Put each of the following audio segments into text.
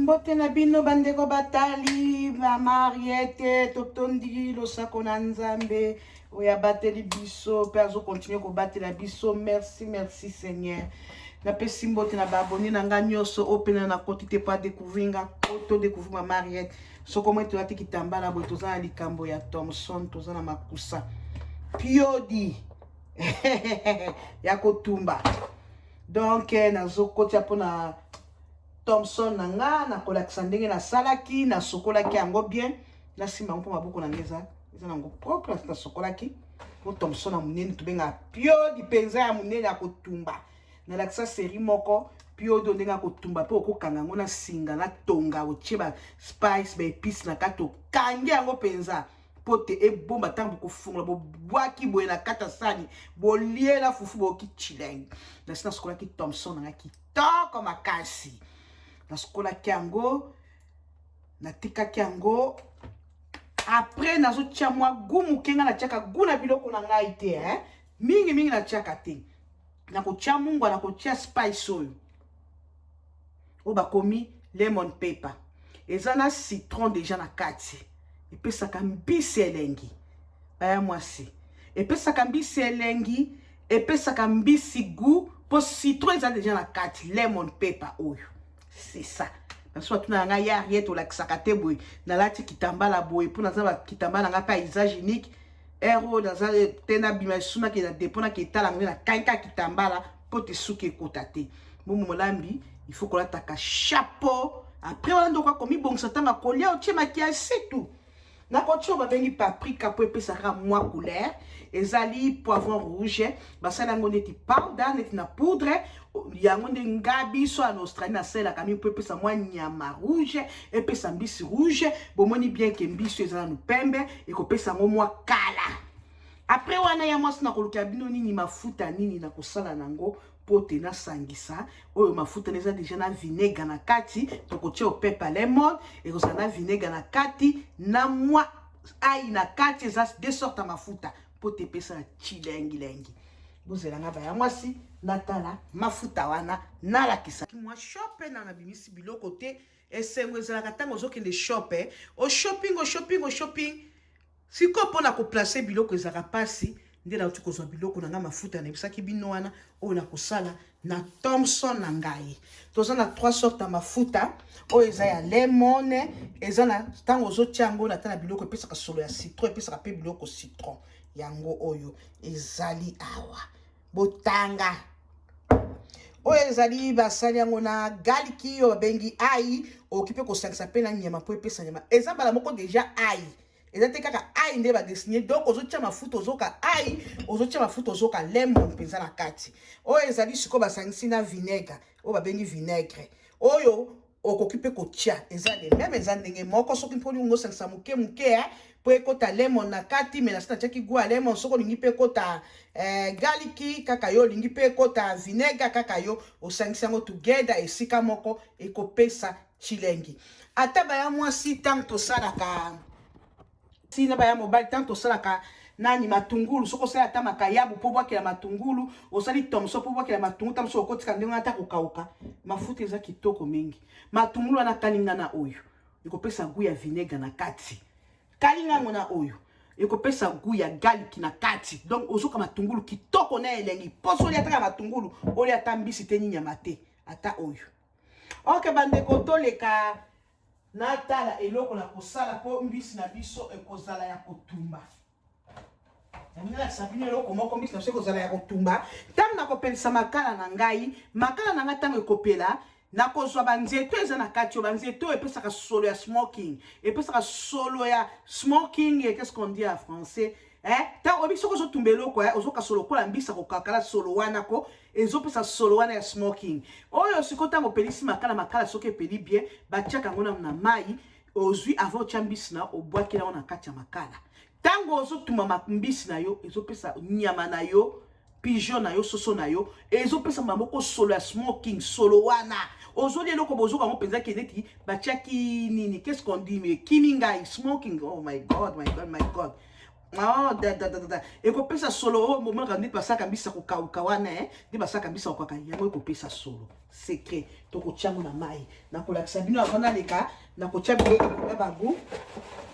Mbote na bino bandeko batali ba Mariette totondi losako na Nzambe oya bateli biso pe azo continuer ko batela biso. Merci Seigneur. Na pesi mbote na baboni na nga nyonso opena na kotite pa découvrir nga koto découvrir ma Mariette. Soko mwe to ati kitambala boy toza na likambo ya Thomson toza na makusa. Piodi ya kotumba. Donc nazo kotia pona Thomson nanga na kolakisa ndenge na salaki na sokolaki yango bien na simba mpo maboko na ngeza eza nango propre na sokolaki po Thomson na munene tubenga Piodi penza ya munene ya kotumba na lakisa série moko Piodi ndenge ya kotumba po okokanga ngo na singa na tonga otie ba spice ba épices na kato kange yango penza pote ebomba tango kofungola bo bwaki boye na kata sani bo lie na fufu bo ki chileng na sina sokolaki Thomson na kitoko makasi na skola kiango na tika kiango après nazo tia mwa gumu kenga na tiaka guna biloko na ngai te mingi na tiaka te na ko tia mungu na ko tia spice oyo o bakomi lemon pepper eza na citron déjà na kati epesaka mbisi elengi baya mwasi epesaka mbisi elengi epesaka mbisi goût po citron eza déjà na kati lemon pepper oyo. C'est ça. Parce que tu n'as rien to la sakate boy. Na lati kitambala boy. Pour naza kitambala nga paysage unique. Ero naza tena bima suna ki na depona ki tala na kanka kitambala po te suke kotate. Momo molambi, il faut qu'on attaque chapeau. Après on doit komi bon satanga kolia o tchema ki c'est tout. Na kocho ba bengi paprika po epesaka mwa couleur. Ezali poivron rouge. Basala ngo neti powder neti na poudre. Yango nde ngabi so en Australie na sela kami po epesa mwa nyama rouge epesa mbisi rouge bomoni bien ke mbisi ezala no pembe ekopesa ngo mwa kala. Après wana ya mwasi na koluka bino nini mafuta nini na kosala nango pote na sangisa oyo mafuta neza déjà na vinaigre na kati tokotia pepa lemon ekozala na vinaigre na kati na mwa ai na kati eza de sorte mafuta pote pesa chilengi bozela ba ya mwasi natala mafuta wana nalakisa mwa shoppe na bimisi biloko te esengo ezalaka ntango ozokende shoppe o shopping siko mpona koplace biloko ezalaka pasi nde nauti kozwa biloko na nga mafuta na ebisaki bino wana oyo na kosala na Thomson na ngai toza na 3 sortes ya mafuta oyo eza ya lemon eza na ntango ozotia yango na tana biloko epesaka solo ya citron epesaka pe biloko citron yango oyo ezali awa botanga oyo ezali basali yango na garlic oyo babengi ai okipe kosangisa pe na nyama po epesa nyama eza bala moko déjà ai eza te kaka ai nde badesine donc ozotia mafuta ozoka ai ozotia mafuta ozoka lemon mpenza na kati oyo ezali siko basangisi na vinaigre oyo babengi vinaigre oyo okokipe kotia eza de même eza ndenge moko soki mponi ngosangisa muke po ekota lemon na kati mais na sita tiaki goût lemon soko lingi pe kota garlic kaka yo lingi pe kota vinaigre kaka yo osangisa ngo together esika moko ekopesa chilengi ata baya mwasi tango tosalaka sina baya mobile tango tosalaka nani matungulu soko sala ata makayabu po bwakela matungulu osali Thomson po bwakela matungulu tamso okotika ndenge ata kokauka mafuta eza kitoko mingi matungulu wana kalinga na oyo ekopesa goût ya vinaigre na kati kalinga ngona oyo ekopesa goût ya garlic na kati donc ozoka matungulu kitoko na elengi poso li ataka matungulu oli ata mbisi te nyama te ata oyo ok bandeko toleka natala eloko na kosala po mbisi na biso ekozala ya kotumba. Nila sabine eloko moko mbisi na biso ekozala ya kotumba. Tango nakopelisa makala na ngai, makala na ngai tango ekopela nakozwa banzeto eza na kati banzeto epesaka solo ya smoking epesaka solo ya smoking qu'est-ce qu'on dit en français tango obiso ko zotumba eloko ozoka solo kola mbisa kokakala solo wana ko ezopesa solo wana ya smoking oyo siko tango pelisi makala soki epeli bien batiaka ngo na mai ozwi avant tia mbisi na obwaki na kati ya makala tango ozotuma mbisi na yo ezopesa nyama na yo pigeon na yo soso na yo ezopesa maboko solo ya smoking solo wana ozoli eloko bozoka ngo penza keneti batiaki nini qu'est-ce qu'on dit mais kimingai smoking oh my god Oh, da. Et qu'on pesa solo, au moment où on dit pas ça, comme ça, qu'on kawana, dit pas ça, comme ça, qu'on kaya, qu'on pesa solo. Secret. Donc, on tient mon amai. Na ko la sabino avant na leka, na ko tient bilo na bagu.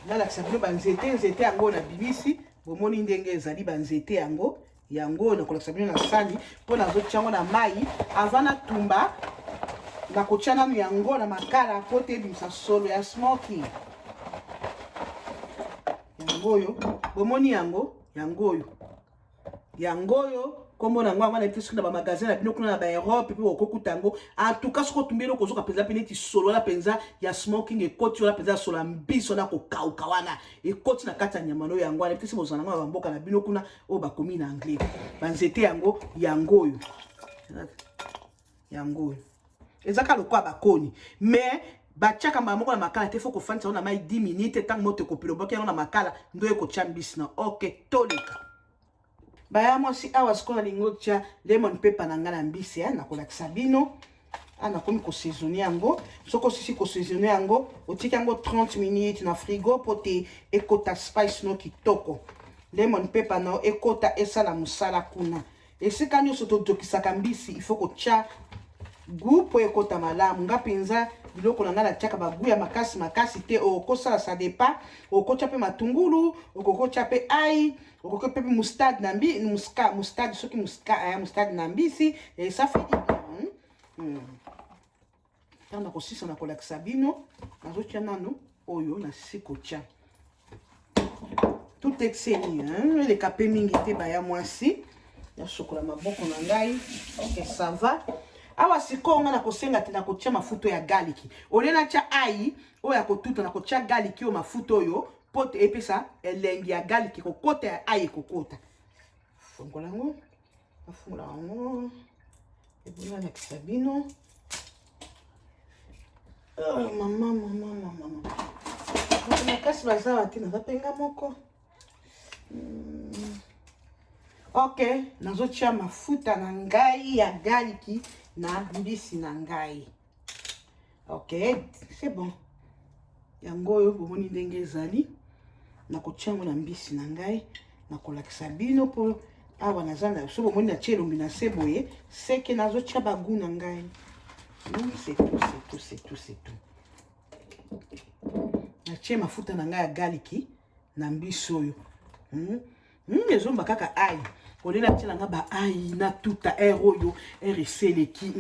Na la sabino banzete yango na bibisi, bomoni ndenge ezali banzete yango. Yango na ko la sabino na sali, po na zo tient na mai, avant na tumba, na ko tient na yango na makala côté bimsa solo ya smoking. Yangoyo, bomoni yangoyo, comme on a moi été dans magasin la bino kuna na Europe puis oko kutango en tout cas soko tumbelo ko zoka penza peneti solo la penza ya smoking e koti la penza solo mbiso na ko kaukawana e koti na kata nyamano yango na pesi bozana ngwa mboka na bino kuna o bakomi na anglais banzete yangoyo ezaka lokwa bakoni mais bachaka moko na makala te faut ko fanisa na mai 10 minutes tant moto ko pilo boki na makala ndo e ko chambis na OK tolika baya moi si awa skona lingo tia lemon pepper na ngana mbisi na ko lakisa bino ana komi ko saisonner yango soko sisi ko saisonner yango otika yango 30 minutes na frigo pote ekota spice no kitoko lemon pepper na ekota esala musala kuna esika nyo soto dokisaka mbisi il faut ko tia goût po ekota malamu nga penza biloko na ngala tiaka bagu ya makasi te okosala ça dépend okotia pe matungulu okokotia pe ai okokotia pe mustard na mustard soki mustard na mbisi et ça fait bien tanda kosisa na kolakisa bino nazotia nano oyo na sikotia tout excellent les capé mingi te baya mwasi ya chocolat maboko na ngai OK ça va. Awa sikonga na kosenga te na kotia mafuta ya garlic. Ole na tia ai o ya kotuta na kotia garlic o mafuta oyo pote epesa elengi ya garlic kokota ya ai kokota. Fungola ngo. Afungula ngo. Ebona na kisabino. Oh mama. Na kasi bazawa te na zapenga moko. OK, nazotia mafuta na ngai ya garlic na mbisi na ngai. OK, c'est bon. Yango yo bomoni ndenge ezali na kotia ngo na mbisi na ngai na kolakisa bino po awa nazana so bomoni na tie elombi na se boye seke nazotia bagu na ngai. C'est tout. Na tie mafuta na ngai ya garlic na mbisi oyo. Ezomba kaka ai. Olela tia nga ba ai na tuta oyo ereseleki.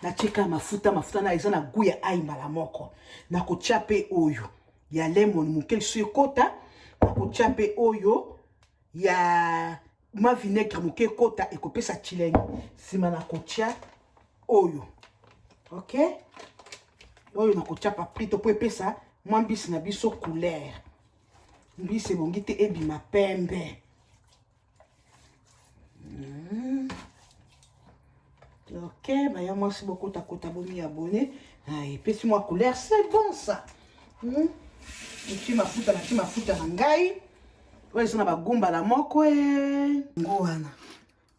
Na cheka mafuta na eza na goût ya ai mbala moko. Na kotia pe oyo ya lemon muke so ekota. Na kotia pe oyo ya ma vinaigre muke kota ekopesa chilengi. Sima na kotia oyo. OK? Oyo na kotia paprika po epesa mwa mbisi na biso couleur. Mbisi bongi te ebima pembe. OK, bah ya moi c'est beaucoup ta bomi abonné. Et puis moi couleur, c'est bon ça. Tu mafuta na ngai. Ouais, ça na ba gumba la moko ngoana.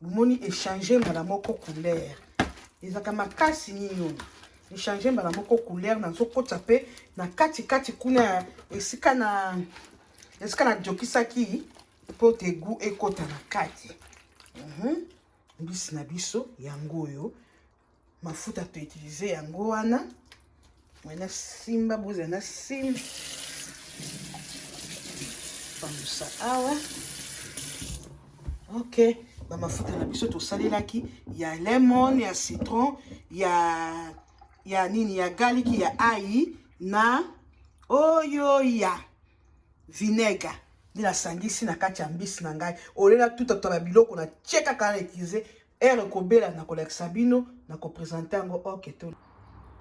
Bomoni échanger mbala moko couleur. Ezaka makasi nino. Échanger mbala moko couleur na zokota pe na kati kuna esika na jokisaki po te goût ekota na kati. Mbisi na biso yango oyo mafuta to utiliser yango wana mwana simba boza na simba pamusa awa. OK, ba mafuta na biso to salelaki ya lemon ya citron ya nini ya garlic ya ai na oyo ya vinaigre. La sangisi na kati ya mbisi na ngai olela tout ata biloko na cheka kana utiliser kobela na kolekisa bino na ko présenter ngo OK to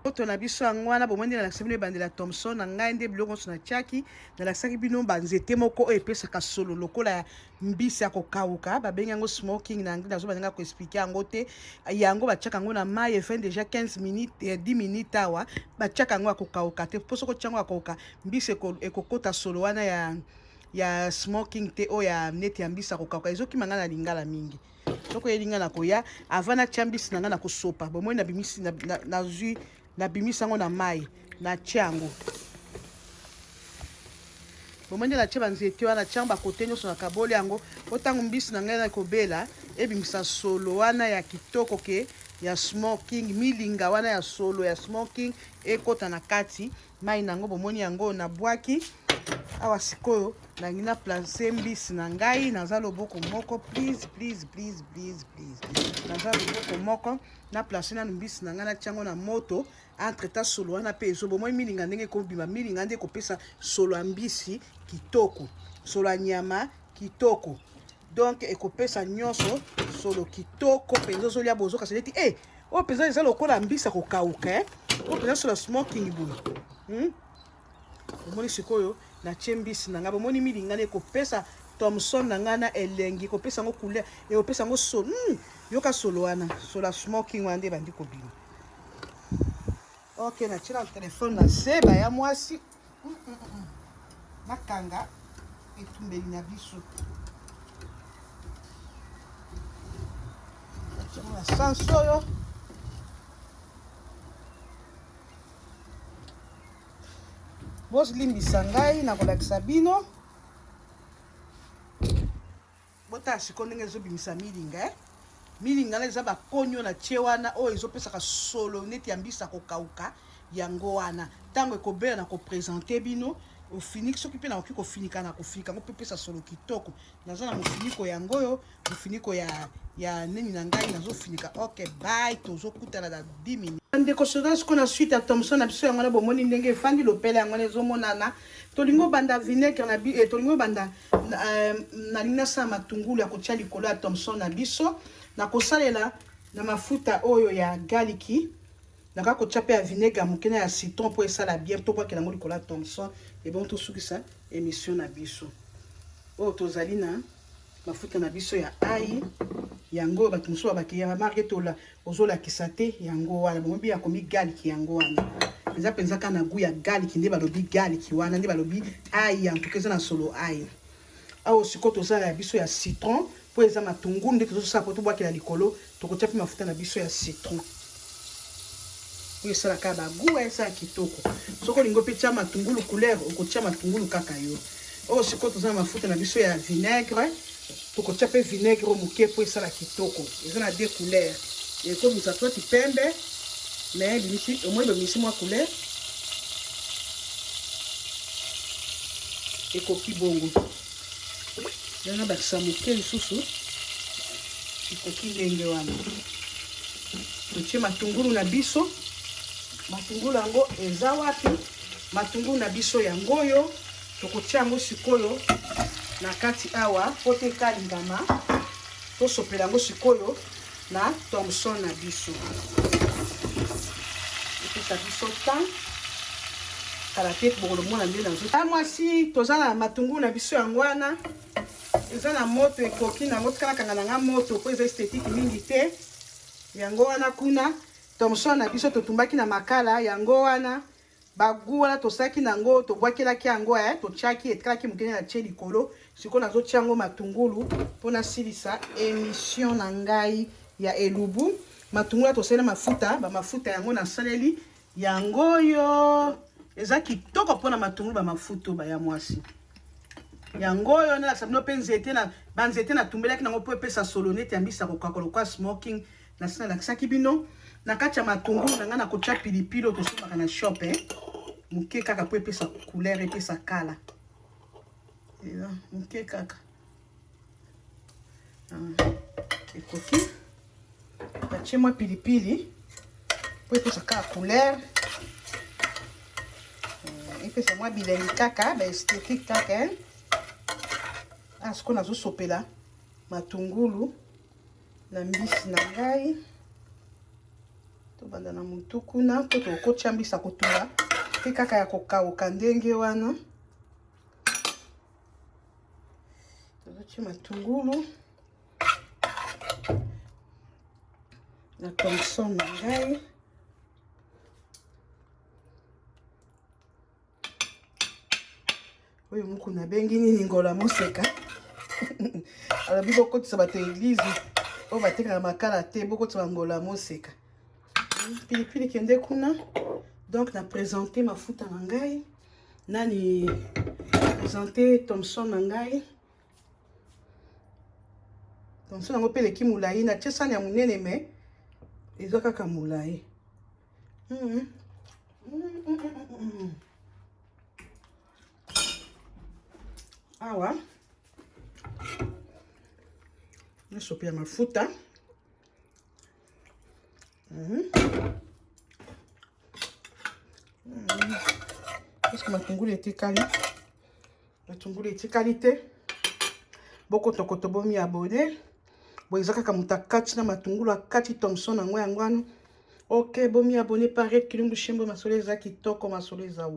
oto na biso angwana bomwendi na lakisa bino bandela Thomson na ngai nde biloko na tiaki na lakisaki bino banzete moko epesaka solo lokola ya mbisi ya kokauka babengi yango smoking na anglais nazo bazenga ko expliquer yango te yango batiaka yango na mai fin déjà 15 minutes 10 minutes awa batiaka yango kokauka te poso ko tiango kokauka mbisi ekokota solo wana ya smoking te o ya neti ya mbisa kokauka ezoki manga na lingala mingi soko yelinga na koya avana chambisi nanga na kosopa bomoi na bimisi na zui na bimisa ngo na mai na chango bomoni la tia banzete wana tia bakote nyonso na kaboli yango otango mbisi na ngai na kobela ebimisa solo wana ya kitoko ke ya smoking milinga wana ya solo ya smoking ekota na kati mai nango bomoni yango na bwaki awa sikoyo nangi na place mbisi na ngai naza loboko moko please naza loboko moko na place nanu mbisi na ngai natiango na moto entre ta solo wana pe ezo bomoi milinga ndenge ekobima milinga nde ekopesa solo ya mbisi kitoko solo ya nyama kitoko donc ekopesa nyonso solo kitoko mpenza ozolia bozoka seleti oyo mpenza eza lokola mbisi akokauka oyo mpenza solo ya smoking boye omoni sikoyo natie mbisi na ngai bomoni milinga nde ekopesa Thomson na ngai na elengi ekopesa yango couleur ekopesa yango solo yoka solo wana solo ya smoking wana nde bandi kobima ok natie na telefone na se baya mwasi nakanga etumbeli na biso na sansi oyo bozilimbisa ngai na kolakisa bino botala siko ndenge ezobimisa milinga milinga eza bakonyo na tie wana oyo ezopesaka solo neti ya mbisi akokauka yango wana ntango ekobela na kopresente bino ofiniki soki mpe nakoki kofinika na kofinika yango mpe pesa solo kitoko naza na mofiniko yango oyo mofiniko ya neni na ngai nazofinika ok bye tozokutana na 10 minutes ndeko soda siko na suite ya Thomson na biso yango na bomoni ndenge efandi lopele yango ezomonana tolingo banda vinaigre na tolingo banda nalingi nasala matungulu ya kotia likolo ya Thomson na biso nakosalela na mafuta oyo ya galiki naka kotia pe ya vinaigre moke na ya citron mpo esala bien to bwakela yango likolo ya Thomson ebon tosukisa émission na biso oyo tozali na mafuta na biso ya ai yango bato mosusu babaki ya marke tola ozolakisa te yango wana bomobi ya komi galiki yango wana eza mpenza kaka na gu ya galiki nde balobi galiki wana nde balobi ai yantuka eza na solo ai awo sikoyo tozala ya biso ya citron mpo eza matungulu nde tozosala po tobwakela likolo tokotia mpe mafuta na biso ya citron oyo esalaka bagu esala kitoko soki olingo mpe tia matungulu couleur okotia matungulu kaka yo oyo sikoyo tozala mafuta na biso ya vinaigre tokotia mpe vinaigre moke mpo esala kitoko eza na deux couleur ekomisa toti pembe mais bimisi omoi bimisi mwa couleur ekoki bongo yana bakisa moke lisusu ekoki ndenge wana totie matungulu na biso matungulu yango eza wapi matungulu na biso yango oyo tokotia yango sikoyo na kati awa po te ekalingama tosopela yango sikoyo na Thomson na biso epesa biso tan kala te bokolomona nde nazo mwasi toza na matungulu na biso yango wana eza na moto ekoki nango tikalakanga nanga moto po eza esthétique mingi te yango wana kuna Thomson na biso totumbaki na makala yango wana bagu wana tosaki nango tobwakelaki yango totiaki etalaki mokene na tie likolo sikoyo nazotia yango matungulu mpona silisa émission na ngai ya elubu matungulu tosali na mafuta bamafuta yango nasaleli yango oyo eza kitoko mpona matungulu bamafuta baya mwasi yango oyo nalakisa bino mpe nzete na banzete natumbelaki nango mpo epesa solo neti ya mbisi akokaka lokwa smoking nasi nalakisaki bino na kati ya matungulu na ngai nakotia pilipili oyo tosombaka na shop moke kaka mpo epesa couleur epesa kala eza moke kaka ekoki natie mwa pilipili mpo epesa kaka couleur epesa mwa bilengi kaka baesthétique kaka sikoyo nazosopela matungulu na mbisi na ngai tobanda na mutu kuna mpo tokotia mbisi akotula mpe kaka ya kokauka ndenge wana tozotia matungulu na Thomson na ngai oyo muku nabengi nini ngola moseka alobi bokotisa bato eglize oyo batekaka makala te bokotisa bangola moseka pilipili kende kuna donc na présente mafuta na ngai nani présenter Thomson Nangai. Thomson Nango pe leki moulayi na tie sani ya munene me eza kaka moulayi. Awa na sopi ya mafuta. Parce que matungulu etikali. Matungulu etikali te. Boko tokoto bomi abonné. Bo ezaka kaka mutakati na matungulu akati Thomson Nango yango wana. Ok, bomi abonné pareil kilungu shembo masolo eza kitoko masolo eza